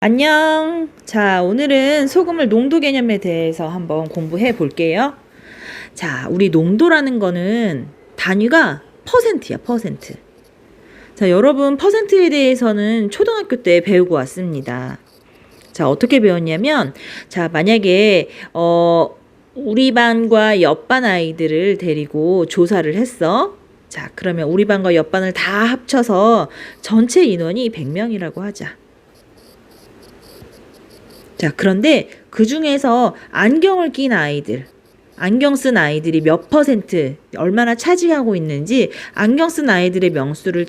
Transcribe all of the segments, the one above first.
안녕. 자, 오늘은 소금을 농도 개념에 대해서 한번 공부해 볼게요. 자, 우리 농도라는 거는 단위가 퍼센트야, 퍼센트. 자, 여러분 퍼센트에 대해서는 초등학교 때 배우고 왔습니다. 자, 어떻게 배웠냐면, 자, 만약에, 우리 반과 옆반 아이들을 데리고 조사를 했어. 자, 그러면 우리 반과 옆반을 다 합쳐서 전체 인원이 100명이라고 하자. 자, 그런데 그 중에서 안경을 낀 아이들, 안경 쓴 아이들이 몇 퍼센트, 얼마나 차지하고 있는지 안경 쓴 아이들의 명수를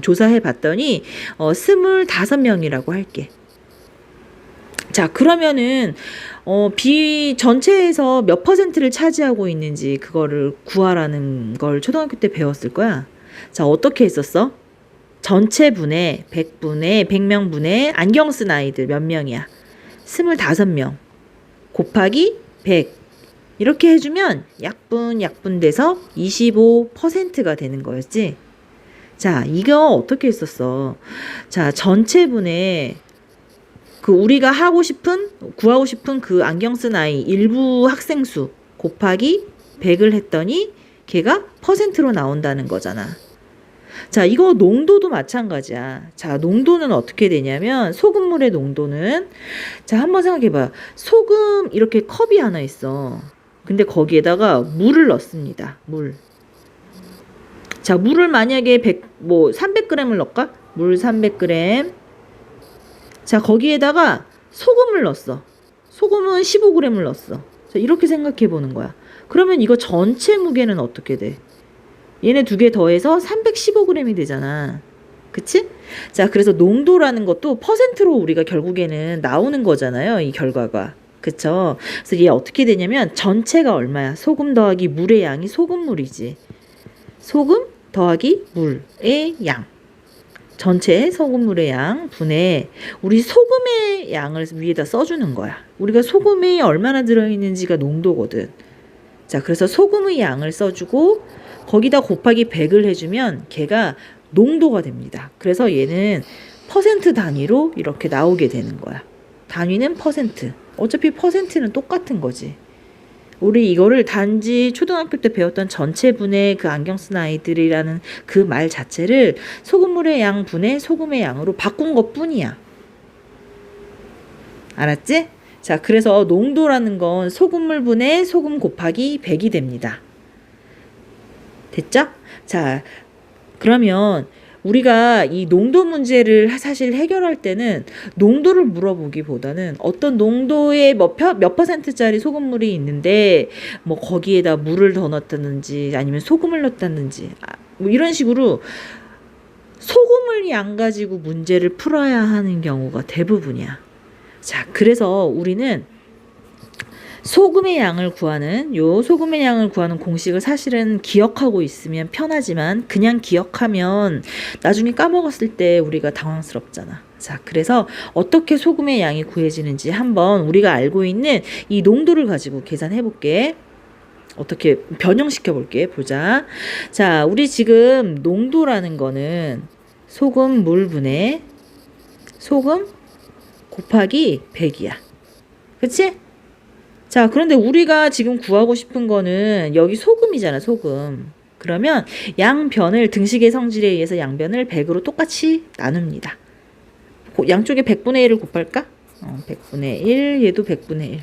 조사해 봤더니 25명이라고 할게. 자, 그러면은 전체에서 몇 퍼센트를 차지하고 있는지 그거를 구하라는 걸 초등학교 때 배웠을 거야. 자, 어떻게 했었어? 전체 분의 100분의 100명 분의 안경 쓴 아이들 몇 명이야? 25명 곱하기 100 이렇게 해주면 약분 돼서 25%가 되는 거였지. 자, 이거 어떻게 했었어? 자, 전체분의 우리가 구하고 싶은 그 안경 쓴 아이 일부 학생 수 곱하기 100을 했더니 걔가 퍼센트로 나온다는 거잖아. 자, 이거 농도도 마찬가지야. 자, 농도는 어떻게 되냐면 소금물의 농도는, 자, 한번 생각해 봐. 소금 이렇게 컵이 하나 있어. 근데 거기에다가 물을 넣습니다. 물. 자, 물을 만약에 300g을 넣을까? 물 300g. 자, 거기에다가 소금을 넣었어. 소금은 15g을 넣었어. 자, 이렇게 생각해 보는 거야. 그러면 이거 전체 무게는 어떻게 돼? 얘네 두 개 더해서 315g이 되잖아. 그치? 자, 그래서 농도라는 것도 퍼센트로 우리가 결국에는 나오는 거잖아요. 이 결과가. 그쵸? 그래서 얘 어떻게 되냐면 전체가 얼마야? 소금 더하기 물의 양이 소금물이지. 소금 더하기 물의 양. 전체 소금물의 양 분의 우리 소금의 양을 위에다 써주는 거야. 우리가 소금이 얼마나 들어있는지가 농도거든. 자, 그래서 소금의 양을 써주고 거기다 곱하기 100을 해주면 걔가 농도가 됩니다. 그래서 얘는 퍼센트 단위로 이렇게 나오게 되는 거야. 단위는 퍼센트. 어차피 퍼센트는 똑같은 거지. 우리 이거를 단지 초등학교 때 배웠던 전체분의 그 안경 쓴 아이들이라는 그 말 자체를 소금물의 양 분의 소금의 양으로 바꾼 것 뿐이야. 알았지? 자, 그래서 농도라는 건 소금물 분의 소금 곱하기 100이 됩니다. 됐죠? 자, 그러면 우리가 이 농도 문제를 사실 해결할 때는 농도를 물어보기보다는 어떤 농도의 몇 퍼센트짜리 소금물이 있는데 뭐 거기에다 물을 더 넣었다든지 아니면 소금을 넣었다든지 뭐 이런 식으로 소금을 양 가지고 문제를 풀어야 하는 경우가 대부분이야. 자, 그래서 우리는 소금의 양을 구하는 공식을 사실은 기억하고 있으면 편하지만 그냥 기억하면 나중에 까먹었을 때 우리가 당황스럽잖아. 자, 그래서 어떻게 소금의 양이 구해지는지 한번 우리가 알고 있는 이 농도를 가지고 계산해 볼게. 어떻게 변형시켜 볼게. 보자. 자, 우리 지금 농도라는 거는 소금 물분의 소금 곱하기 100이야. 그치? 자, 그런데 우리가 지금 구하고 싶은 거는 여기 소금이잖아, 소금. 그러면 양변을 등식의 성질에 의해서 양변을 100으로 똑같이 나눕니다. 양쪽에 100분의 1을 곱할까? 100분의 1, 얘도 100분의 1.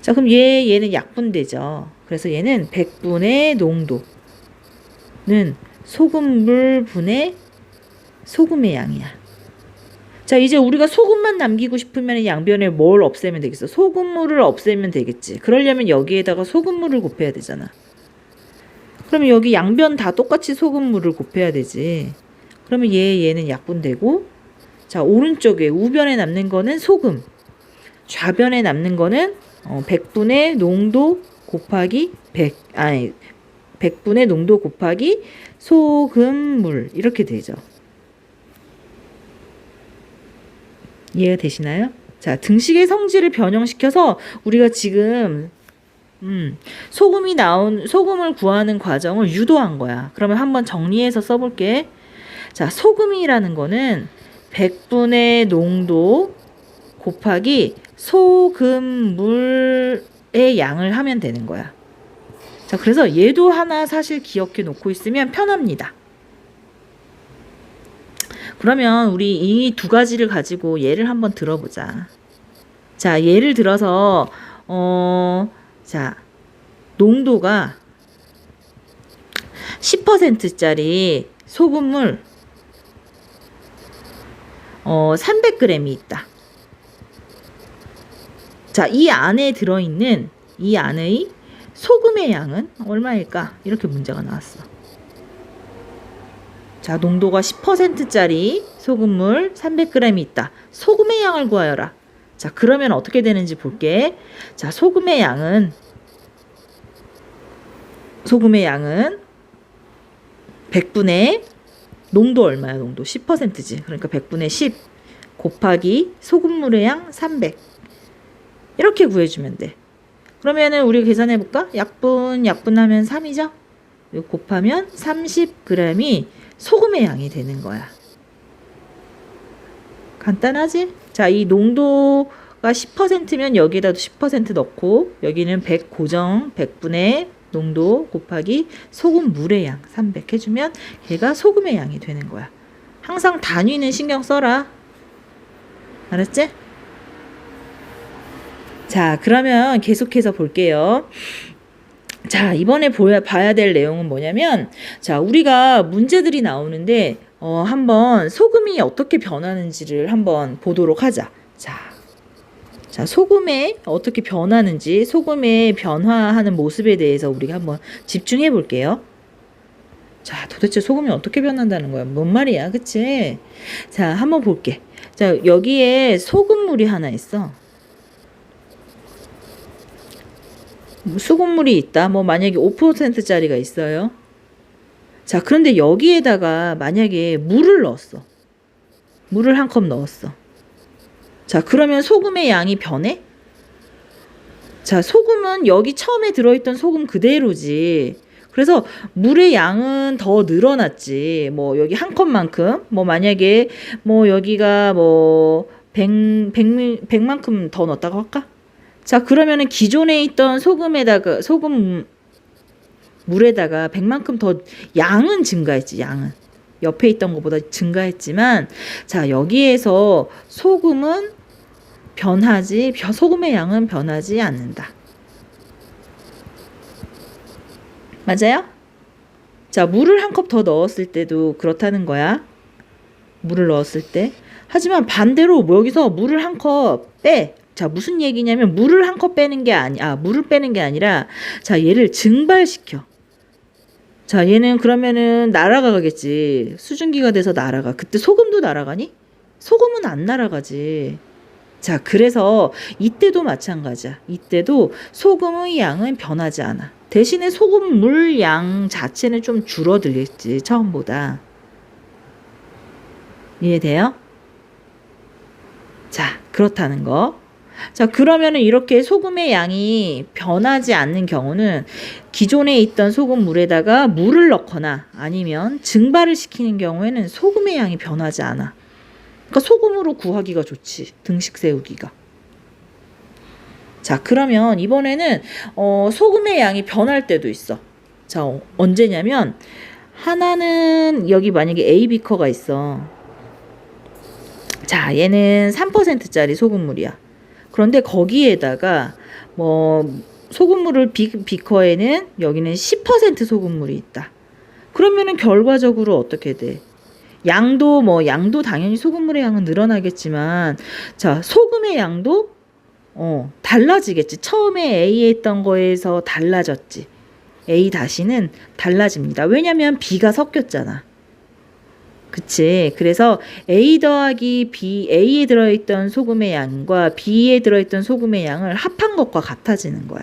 자, 그럼 얘는 약분되죠. 그래서 얘는 100분의 농도는 소금물 분의 소금의 양이야. 자, 이제 우리가 소금만 남기고 싶으면 양변에 뭘 없애면 되겠어? 소금물을 없애면 되겠지. 그러려면 여기에다가 소금물을 곱해야 되잖아. 그러면 여기 양변 다 똑같이 소금물을 곱해야 되지. 그러면 얘는 약분되고, 자, 오른쪽에 우변에 남는 거는 소금, 좌변에 남는 거는 100분의 농도 곱하기 100분의 농도 곱하기 소금물 이렇게 되죠. 이해가 되시나요? 자, 등식의 성질을 변형시켜서 우리가 지금 소금을 구하는 과정을 유도한 거야. 그러면 한번 정리해서 써볼게. 자, 소금이라는 거는 100분의 농도 곱하기 소금물의 양을 하면 되는 거야. 자, 그래서 얘도 하나 사실 기억해 놓고 있으면 편합니다. 그러면 우리 이 두 가지를 가지고 예를 한번 들어보자. 자, 예를 들어서 자, 농도가 10%짜리 소금물 300g이 있다. 자, 이 안에 들어있는 이 안의 소금의 양은 얼마일까? 이렇게 문제가 나왔어. 자, 농도가 10%짜리 소금물 300g이 있다. 소금의 양을 구하여라. 자, 그러면 어떻게 되는지 볼게. 자, 소금의 양은 100분의 농도 얼마야? 농도 10%지. 그러니까 100분의 10 곱하기 소금물의 양 300. 이렇게 구해주면 돼. 그러면은 우리 계산해 볼까? 약분하면 3이죠? 이거 곱하면 30g이 소금의 양이 되는 거야. 간단하지? 자, 이 농도가 10%면 여기에다도 10% 넣고 여기는 100 고정 100분의 농도 곱하기 소금물의 양 300 해주면 걔가 소금의 양이 되는 거야. 항상 단위는 신경 써라. 알았지? 자, 그러면 계속해서 볼게요. 자, 이번에 봐야 될 내용은 뭐냐면, 자, 우리가 문제들이 나오는데, 한번 소금이 어떻게 변하는지를 한번 보도록 하자. 자, 소금에 어떻게 변하는지, 소금의 변화하는 모습에 대해서 우리가 한번 집중해 볼게요. 자, 도대체 소금이 어떻게 변한다는 거야? 뭔 말이야, 그치? 자, 한번 볼게. 자, 여기에 소금물이 하나 있어. 소금물이 있다. 뭐 만약에 5%짜리가 있어요. 자, 그런데 여기에다가 만약에 물을 넣었어. 물을 한 컵 넣었어. 자, 그러면 소금의 양이 변해? 자, 소금은 여기 처음에 들어있던 소금 그대로지. 그래서 물의 양은 더 늘어났지. 뭐 여기 한 컵만큼. 뭐 만약에 뭐 여기가 뭐 100만큼 더 넣었다고 할까? 자, 그러면은 기존에 있던 소금 물에다가 100만큼 더 양은 증가했지. 양은 옆에 있던 것보다 증가했지만, 자, 여기에서 소금의 양은 변하지 않는다. 맞아요? 자, 물을 한 컵 더 넣었을 때도 그렇다는 거야. 물을 넣었을 때. 하지만 반대로 여기서 물을 한 컵 빼. 자, 무슨 얘기냐면 물을 한 컵 빼는 게 물을 빼는 게 아니라, 자, 얘를 증발시켜. 자, 얘는 그러면은 날아가겠지. 수증기가 돼서 날아가. 그때 소금도 날아가니? 소금은 안 날아가지. 자, 그래서 이때도 마찬가지야. 이때도 소금의 양은 변하지 않아. 대신에 소금물 양 자체는 좀 줄어들겠지, 처음보다. 이해돼요? 자, 그렇다는 거. 자, 그러면은 이렇게 소금의 양이 변하지 않는 경우는 기존에 있던 소금물에다가 물을 넣거나 아니면 증발을 시키는 경우에는 소금의 양이 변하지 않아. 그러니까 소금으로 구하기가 좋지. 등식 세우기가. 자, 그러면 이번에는 소금의 양이 변할 때도 있어. 자, 언제냐면 하나는 여기 만약에 A 비커가 있어. 자, 얘는 3%짜리 소금물이야. 그런데 거기에다가 뭐 소금물을 비커에는 여기는 10% 소금물이 있다. 그러면은 결과적으로 어떻게 돼? 양도 당연히 소금물의 양은 늘어나겠지만, 자, 소금의 양도 달라지겠지. 처음에 A에 있던 거에서 달라졌지. A 다시는 달라집니다. 왜냐면 B가 섞였잖아. 그치. 그래서 A 더하기 B, A에 들어있던 소금의 양과 B에 들어있던 소금의 양을 합한 것과 같아지는 거야.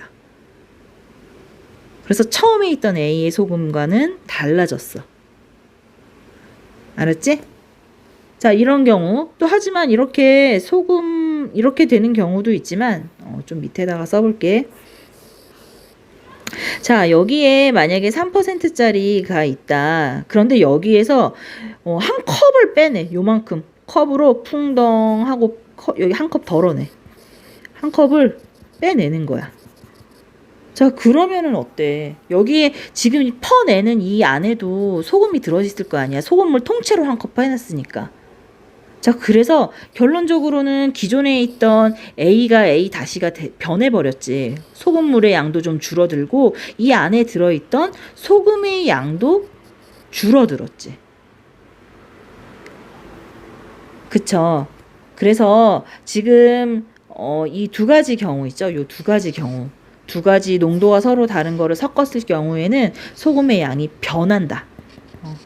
그래서 처음에 있던 A의 소금과는 달라졌어. 알았지? 자, 이런 경우 또 하지만 이렇게 이렇게 되는 경우도 있지만 좀 밑에다가 써볼게. 자, 여기에 만약에 3%짜리가 있다. 그런데 여기에서 한 컵을 빼내. 요만큼. 컵으로 풍덩 하고 여기 한 컵 덜어내. 한 컵을 빼내는 거야. 자, 그러면은 어때? 여기에 지금 퍼내는 이 안에도 소금이 들어있을 거 아니야. 소금물 통째로 한 컵 해놨으니까. 자, 그래서 결론적으로는 기존에 있던 A가 A-가 변해버렸지. 소금물의 양도 좀 줄어들고 이 안에 들어있던 소금의 양도 줄어들었지. 그쵸? 그래서 지금 이 두 가지 경우 있죠? 요 두 가지 경우. 두 가지 농도가 서로 다른 거를 섞었을 경우에는 소금의 양이 변한다.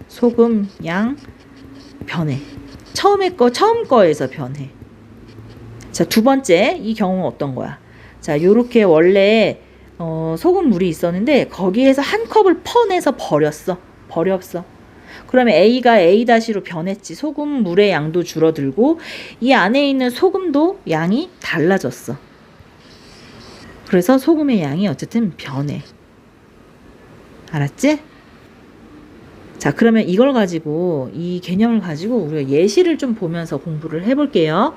소금 양 변해. 처음 거에서 변해. 자, 두 번째 이 경우는 어떤 거야? 자, 요렇게 원래 소금물이 있었는데 거기에서 한 컵을 퍼내서 버렸어. 그러면 A가 A-로 변했지. 소금물의 양도 줄어들고 이 안에 있는 소금도 양이 달라졌어. 그래서 소금의 양이 어쨌든 변해. 알았지? 자, 그러면 이걸 가지고 이 개념을 가지고 우리가 예시를 좀 보면서 공부를 해볼게요.